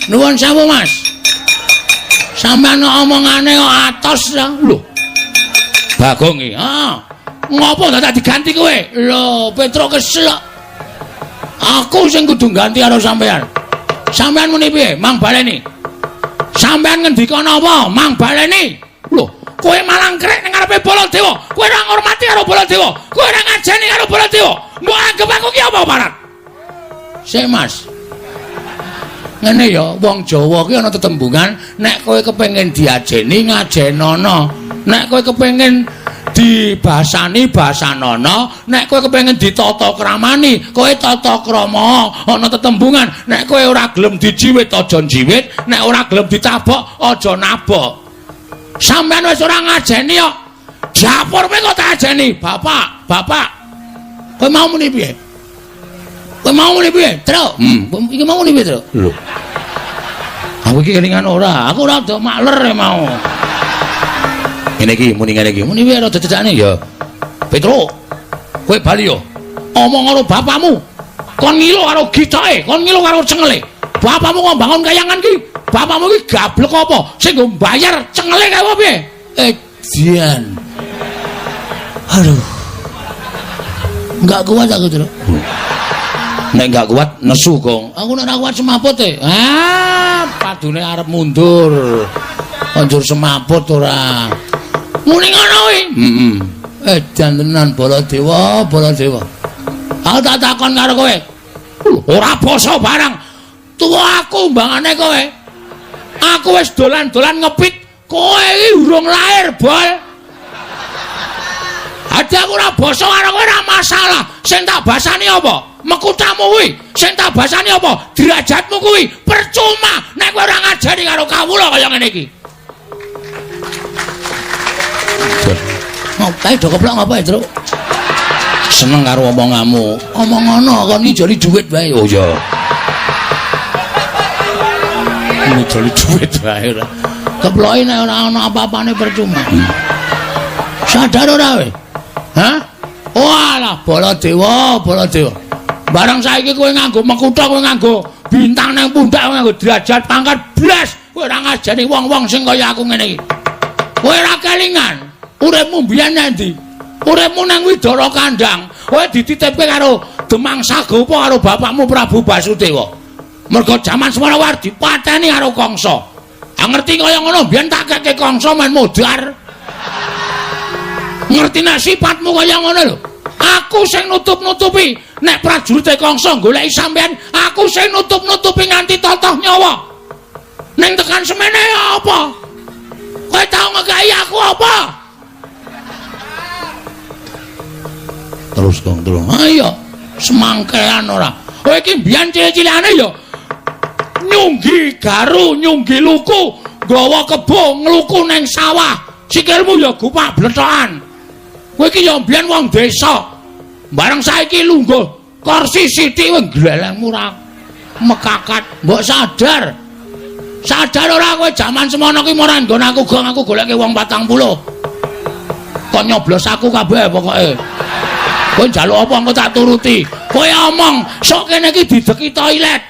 Nuwun sewu, Mas. Sampeyan omongane kok atos ya. Lho. Bagong iki. Ngopo dadak diganti kowe? Lho, Petro kesel. Aku sing kudu ganti karo sampeyan. Sampeyan muni piye? Mang baleni. Sampeyan ngendika napa? Mang baleni. Lho, kowe malang krek ning ngarepe Baladewa. Kowe ora ngormati karo Baladewa. Kowe ora ngajeni karo Baladewa. Mbok anggap aku ki apa parat? Sik, Mas. Ngene ya, wong Jawa ki ana tetembungan, nek kowe kepengin diajeni ngajenono, nek kowe kepengin dibasani basanono, nek kowe kepengin ditata kramani, kowe tata krama. Ana tetembungan, nek kowe ora gelem dijiwit aja jiwit, nek ora gelem ditabok aja nabok. Sampeyan wis ora ngajeni kok. Dapur kowe kok tak ajeni, Bapak. Kowe mau muni piye? Kowe mau muni piye? Tru. Iki mau muni piye, Tru? Lho. Aku iki kelingan ora. Aku ora do makler mau. Ngene iki muni ngene iki. Muni piye rada jejane ya. Petro. Kowe bali yo. Omong karo bapakmu. Kon ngilo karo gitoke, kon ngilo karo cengele. Bapakmu kok bangun kayangan ki. Bapakmu ki gablek apa? Sing nggo bayar cengele kae apa piye? Dian. Aduh. Enggak kuat aku, Tru. Nek enggak kuat nesu, Kong. Aku nek ora kuat semaput e. Padune arep mundur. Anjur semaput ora. Muni ngono kuwi. Edan tenan Baladewa. Aku tak takon karo kowe. Ora basa barang. Tuwa aku mbangane kowe. Aku wis dolan-dolan ngepit, kowe iki urung lair, Bol. Ada aku ora basa karo kowe ora masalah. Sing tak basani apa? Mekutamu kuwi. Sing tak basani apa? Derajatmu kuwi. Percuma nek kowe ora ngajari karo kawula kaya ngene iki. Ngopo do keplok ngopo, Tru? Seneng karo omonganmu. Omong ngono kon njoli dhuwit wae. Oh ya. Njoli dhuwit wae ora. Keploki nek ora ana apa-apane percuma. Sadar ora kowe? Hah? Walah, Baladewa. Barang saiki kowe nganggo mekutha, kowe nganggo bintang nang pundak, kowe nganggo derajat pangkat blas, kowe ora ngajeni wong-wong sing kaya aku ngene iki. Kowe ora kelingan uripmu mbiyen endi? Uripmu nang Widara Kandang, kowe dititipke karo Demang Sagopa karo bapakmu Prabu Basudewa. Mergo jaman semana war dipateni karo Kangsa. Ngerti kaya ngono mbiyen tak keke Kangsa main modar. Ngerti nek sifatmu kaya ngono lho. Aku sing nutup-nutupi nek prajurite Kangsa goleki sampean, aku sing nutup-nutupi nganti totoh nyawa. Ning tekan semene apa? Kowe tau ngekai aku apa? Terus Kang, terus. Ayo, semangkean ora. Kowe iki mbiyen cilik-cilikane ya nyunggi garu, nyunggi luku, nggawa kebo ngluku ning sawah. Sikilmu ya gupak blethokan. Kowe iki ya mbiyen wong desa. Bareng saiki lungguh kursi sithik kowe glelengmu ra mekakat. Mbok sadar. Sadar ora kowe jaman semono ki ora nggon aku gong aku goleke wong 40. Kok nyoblos aku kabeh pokoke. Kowe njaluk apa engko tak turuti. Kowe omong sok kene iki dideki toilet.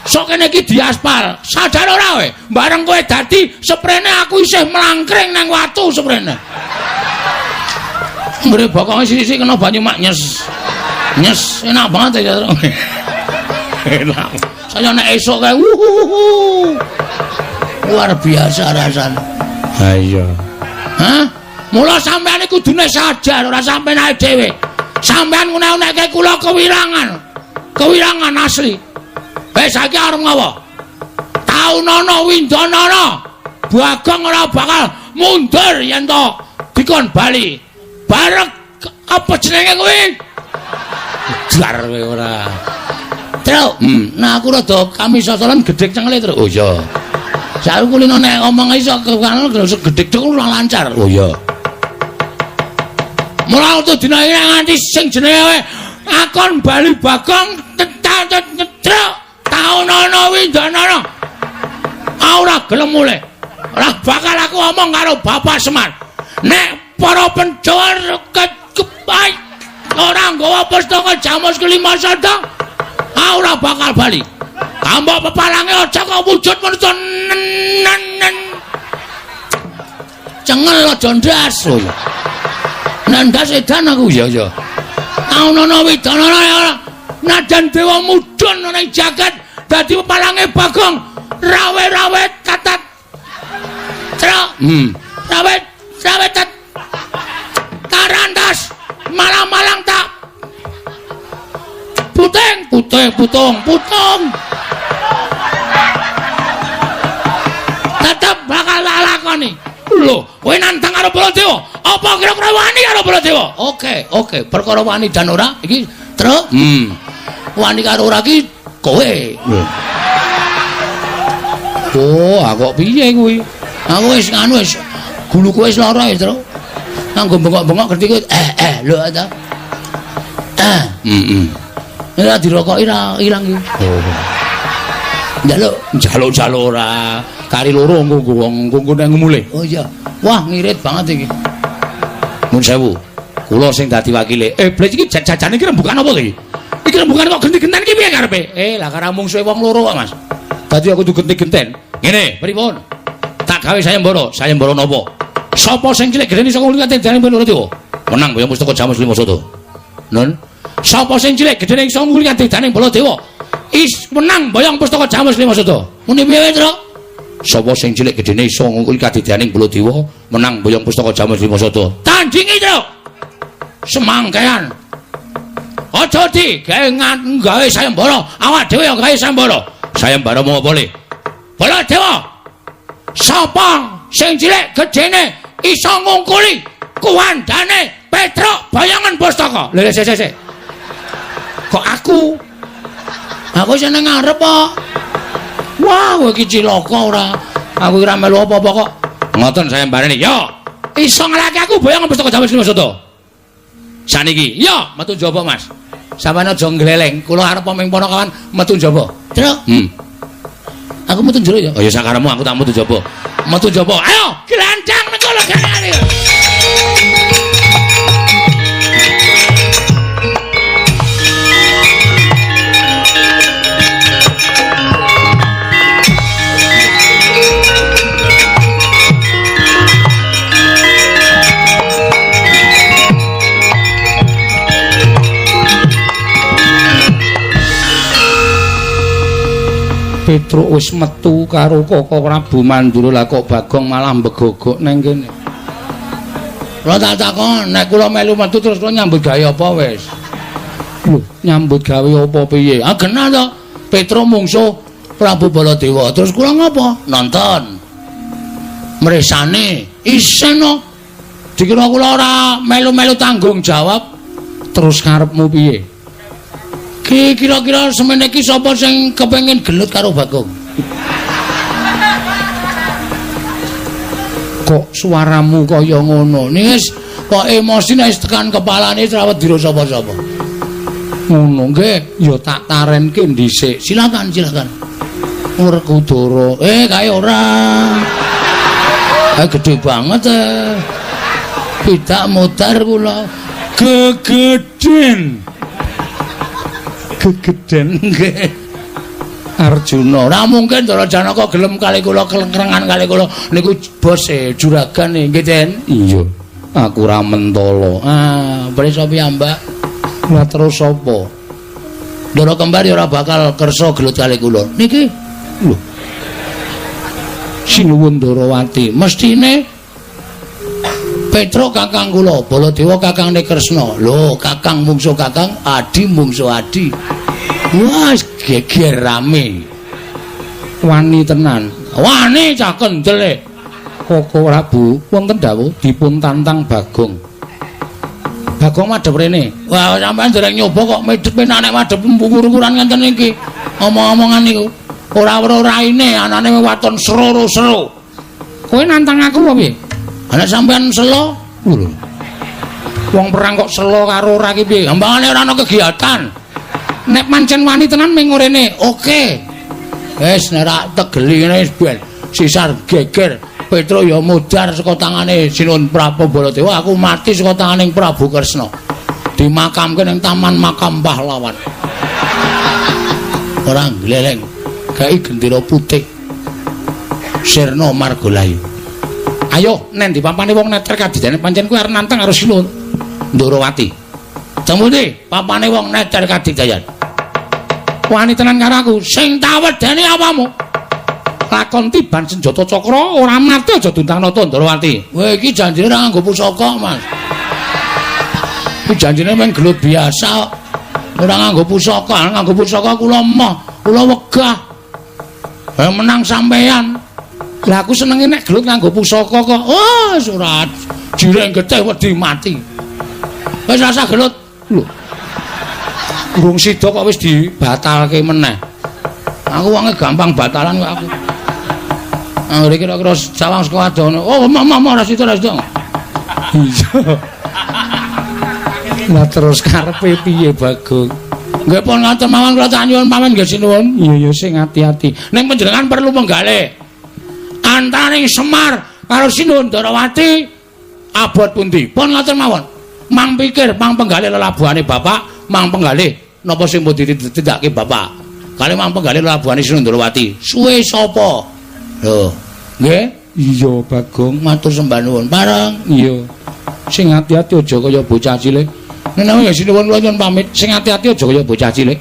Sok kene iki diaspal. Sadar ora kowe? Bareng kowe dadi sprene aku isih mlangkring nang watu sprene. Mbere bokonge sisi kena banyu mak nyes. Nyes enak banget ya. Enak. Saya nek esuk kae luar biasa rasane. Ha iya. Hah? Mula sampean iku kudune sadar ora sampean ae dhewe. Sampean ngune-uneke kula kewirangan. Kewirangan asli. Saiki arep ngopo? Taunana Windanana. Bagong ora bakal mundur yen to dikon bali. Bareng apa jenenge kuwi? Jar kowe ora. Tru, nah aku rada kami sosolan gedhek cengele, Tru. Oh iya. Saiki kulino nek omong iso kanu gedhek cengel ora lancar. Oh iya. Mula untuk dina iki nganti sing jenenge akon bali Bagong Tru. Taunana Windanana. Ora gelem mulih. Ora bakal aku omong karo Bapak Semar. Nek para penjual kepai ora nggawa pustaka Jamus Kelima Sada ora bakal bali. Ambok pepalange aja kok wujud menuju cengel aja ndas lho. Ndas edan aku ya. Ana widana najan dewa mudhun ana ing jagat dadi pepalange Bagong rawe-rawe tatat. Rawe tat. Tarandas malang-malang tak. Putung. Tetep bakal tak lakoni. Lho, kowe nantang karo Baladewa? Apa kira-kira wani karo Baladewa? Oke, perkara wani dan ora iki truk. Wani karo ora iki kowe. Oh, kok piye kuwi? Aku wis guluku wis lara ya, Truk. Nganggo bengok-bengok gerti kowe. Lho ta. Ora dirokoki ra ilang iki. Njaluk ora. Kari loro nggo wong nang mulih. Oh iya. Wah, ngirit banget iki. Mun sewu. Kula sing dadi wakile. Blas iki jajane iki rembukan apa iki? Iki rembukan kok genti-genten iki piye karepe? Lah karo mungsuhe wong loro kok, Mas. Dadi aku kudu genti-genten. Ngene, pripun? Tak gawe sayembara napa? Sapa sing cilik gedene saka ulingate dening Baladewa? Menang ya Pustaka Jamus Lima Soto. Nun. Sapa sing cilik gedene saka ulingate dening Baladewa? Menang boyong Pustaka Jamus Lima Soto. Muni piye, Truk? Sapa sing cilik gedene iso ngungkul kadidaning Baladewa menang boyong Pustaka Jamus Lima Soto. Tandingi, Truk. Semangkean. Aja gawe sayembara, awak dhewe ya gawe sayembara. Sayembara mau boleh. Baladewa. Sapa sing cilik gedene iso ngungkuli kuwandane Petruk bayangan Pustaka. Lha sik. Kok aku? Aku seneng ngarep kok. Wah, kowe iki cilaka ora. Aku ora melu apa-apa kok. Ngoten sayembarane. Yo, iso nglaki aku boyong Pustaka Jamus Lima Soto. Saniki, yo metu njaba, Mas. Sampeyan aja gleleng. Kula arep paming ponokawan metu njaba. Truk. Aku metu njero ya. Oh ya sakaremu aku tak metu njaba. Metu njaba. Ayo, glandang mengko lho gane. Petruk wis metu karo Koko Prabu Mandura lah kok Bagong malah mbegogok nang kene. Kula tak takon, nek kula melu metu terus kula nyambut gawe apa wis? Lho, nyambut gawe apa piye? Ah genah to. Petruk mungsuh Prabu Baladewa. Terus kula ngapa? Nonton. Mresane isen to. Dikira kula ora melu-melu tanggung jawab. Terus karepmu piye? Kira-kira semene iki sapa sing kepengin gelut karo Bagong? Kok suaramu kaya ngono? Nis kok emosine wis tekan kepalane ora dira sapa-sapa. Ngono nggih, ya tak tarenke dhisik. Silakan. Werkudara. Kae ora. Gede banget. Pidak mutar kula. Gegeden nggih. Arjuna. Ora mungkin Ndara Janaka gelem kali kula kelengrengan kali kula niku bose juragan nggih, Den. Iya. Aku ora mentala. Prisa piyambak. Lah terus sapa? Ndara Kembar ya ora bakal kersa gelut kali kula. Niki lho. Sinuwun Ndarawati, mestine Petruk kakang kula, Baladewa kakangne Kresna. Lho, kakang mungsuh kakang, adi mungsuh adi. Wah, geger rame. Wani tenan. Wani cah kendel. Koko Prabu wonten dawuh dipun tantang Bagong. Bagong madhep rene. Wah, sampean dereng nyoba kok medhep nek madhep ukuran ngenten iki. Omong-omongan niku. Ora weruh raine, anane waton sero-sero. Kowe nantang aku apa piye? Ana sampean selo. Lho. Wong perang kok selo karo ora ki piye? Ambangane ora ana kegiatan. Nek pancen wani tenan ming ngorene, oke. Wis nek ra tegeli ngene wis ben sisar geger. Petruk ya mudar saka tangane Sinuwun Prabu Baladewa, aku mati saka tanganing Prabu Kresna. Dimakamke ning Taman Makam Pahlawan. Ora gleleng. gawe gendera putih. Sirna Margolayu. Ayo nen dipapane wong neter kadidane pancen kuwi arep nantang karo Sina Ndarawati. Temune papane wong neter kadidayan. Wani tenan karo aku sing tak wedeni apamu. Lakon tiban senjata cakra ora mati aja Duntanata Ndarawati. Kowe iki janjine ora nganggo pusaka, Mas. Iki janjine mung gelut biasa. Ora nganggo pusaka, nganggo pusaka kula emoh, kula wegah. Menang sampean. Lah aku senenge nek gelut nganggo pusaka kok. Oh, surat. Jireng getih wedi mati. Wis rasa gelut. Lho. Urung sida kok wis dibatalke meneh. Aku wonge gampang batalan kok aku. Anggere kira-kira sawang saka adono. Oh, mama ora sida ora sida. Iya. Lah terus karepe piye, Bagong? Nggih pun ngaten mawon kula tak nyuwun pamit nggih sinuwun. Iya sing ati-ati. Ning panjenengan perlu menggalih. Antaraning Semar karo Sina Ndarawati abot pundi? Pun ngoten mawon. Mang pikir mang penggalih lelabuhane bapak, mang penggalih napa sing pun ditindakake bapak. Kali mang penggalih lelabuhane Sina Ndarawati. Suwe sapa? Lho, nggih? Iya, Bagong, matur sembah nuwun. Pareng. Iya. Sing ati-ati aja kaya bocah cilik. Menawi ya sinuwun kula nyuwun pamit, sing ati-ati aja kaya bocah cilik.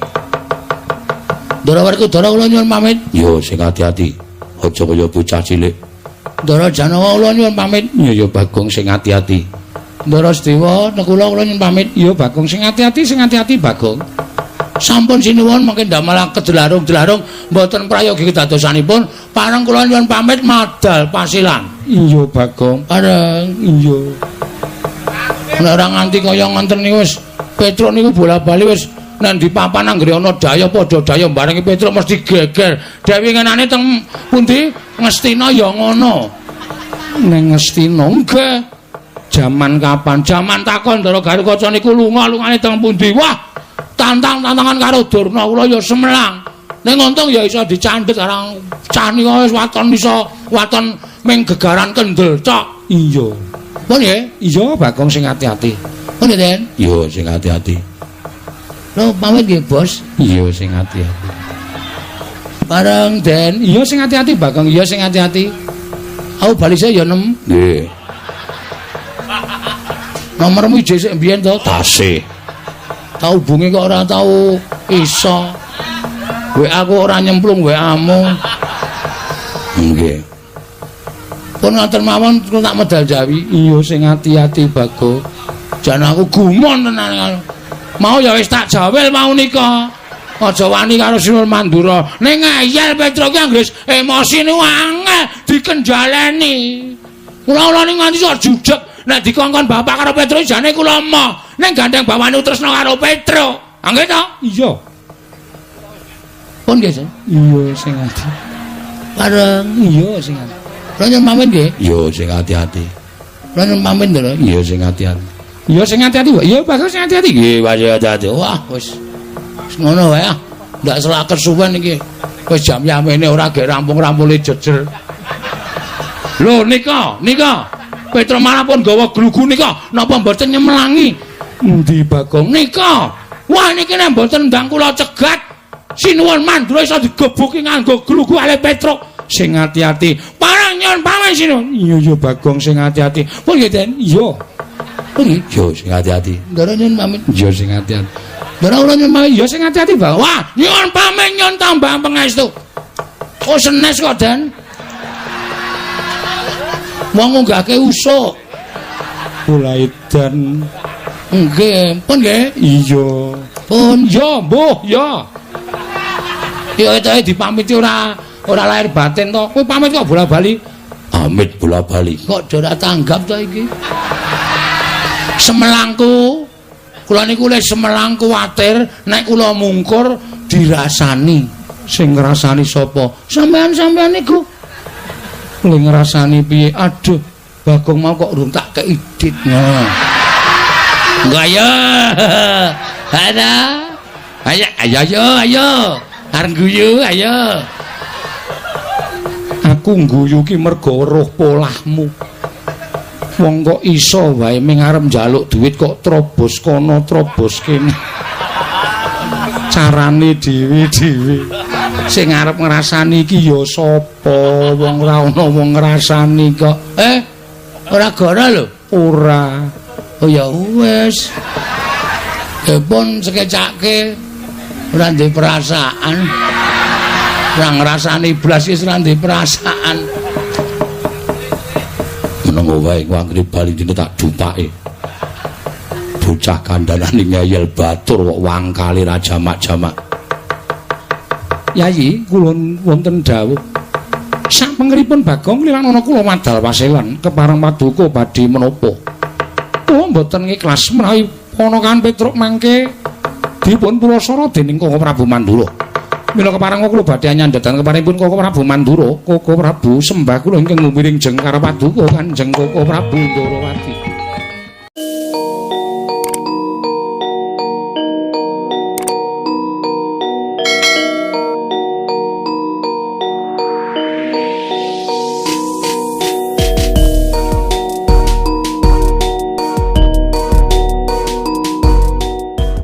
Ndarawati Dara kula nyuwun pamit. Iya, sing ati-ati. Aja kaya bocah cilik. Ndara Janawa kula nyuwun pamit. Iya Bagong sing ati-ati. Ndara Sedewa Nekula kula nyuwun pamit. Iya Bagong sing ati-ati Bagong. Sampun sinuwun mangke ndamel kedelarung-delarung mboten prayogi kedadosanipun, pareng kula nyuwun pamit madal pasilan. Iya Bagong, pareng. Iya. Nek ora nganti kaya ngoten niku wis Petruk niku bola-bali wis nang di papan anggere ana daya padha daya barengi Petruk mesti geger. Dewi ngenane teng pundi? Ngestina ya ngono. Ning Ngestina nggih. Jaman kapan? Jaman takon Ndara Garukaca niku lunga-lungane teng pundi? Wah, tantangan karo Durna kula ya semelang. Ning untung ya iso dicandhet arang cah nika wis waton iso waton ming gegaran kendel cok. Iya. Pun nggih? Iya Bagong sing ati-ati. Pun Den? Iya sing ati-ati. Lho pamit nggih, Bos. Iya sing ati-ati. Bareng Den. Iya sing ati-ati, Bagong. Iya sing ati-ati. Aku balise ya 6. Nggih. Nomormu jek mbiyen to? Tasih. Tau hubungi kok ora tau iso. WA aku ora nyemplung WA-mu. Nggih. Pun ngoten mawon kula tak medal jawi. Iya sing ati-ati, Bagong. Jan aku gumon tenan. Mau ya wis tak jawel mau nika. Aja wani karo Sinul Mandura. Ning ngeyel Petruk ki anggere emosi niku angel dikenjaleni. Kula ning nganti sok jujeg nek dikongkon bapak karo Petruk jane kula emoh. Ning gandeng bawane tresna karo Petruk. Nggih to? Iya. Pun nggih, Sen? Iya sing ati. Bareng iya sing ati. Kula nyuwun pamit nggih. Iya sing ati-ati. Kula nyuwun pamit lho. Iya sing ati-ati. Iya sing ati-ati, Pak. Iya Bagong sing ati-ati. Nggih, Pak ati-ati. Wah, wis ngono wae ah. Ndak selaket suwen iki. Wis jam yamene ora gek rampung-rampule jejer. Lho nika. Petruk manapun gawa glugu nika napa mboten nyemelangi? Endi Bagong? Nika. Wah niki nek mboten ndang kula cegat Sinuwun Mandura iso digebuki nganggo glugu ale Petruk. Sing ati-ati. Parang nyuwun pamit Sinuwun. Iya Bagong sing ati-ati. Pun nggih Den? Iya. Pun nggih. Yo sing ati-ati. Ndara nyuwun pamit. Iya sing ati-ati. Ndara kula nyuwun pamit. Iya sing ati-ati, Bang. Wah, nyuwun pamit nyuwun tambah pangestu. Oh senes kok Den. Wong ngunggahke usuk. Mulai Dan. Nggih, pun nggih. Iya. Pun ya, mbuh, ya. Ya itu dipamiti ora lahir batin to. Kowe pamit kok bola-bali. Pamit bola-bali. Kok ora tanggap to iki? Semelangku. Kula niku le semelang kuwatir nek kula mungkur dirasani. Sing ngrasani sapa? Sampean-sampean niku. Lha ngrasani piye? Aduh, Bagong mau kok urung tak keidit. Enggak ya. Ada. Ayo. Arep guyu, ayo. Aku ngguyu ki mergo weruh polahmu. Wong kok iso wae ming arep njaluk duit kok trobos kono trobos kene. Carane dhewe-dhewe. Sing arep ngrasani iki ya sapa? Wong ora ana wong ngrasani kok. Ora gara lho. Ora. Oh ya wis. Dipun sekecake ora ndek perasaan. Ora ngrasani blas wis ora ndek perasaan. Menenggo wae kuwi bali dene tak dupake. Bocah kandhanane ngeyel batur kok wangkale ra jamak-jamak. Yayi, kula wonten dawuh. Sapengeripun Bagong lilang ana kula madal waselan kepareng paduka badhe menapa. Kula mboten ikhlas menawi ponakan Petruk mangke dipun purasara dening Koko Prabu Mandura. Mila kepareng kula badhe nyandhetan keparengipun Koko Prabu Mandura, Koko Prabu sembah kula ingkang ngumiring jeng karo paduka Kanjeng Koko Prabu Ndarawati.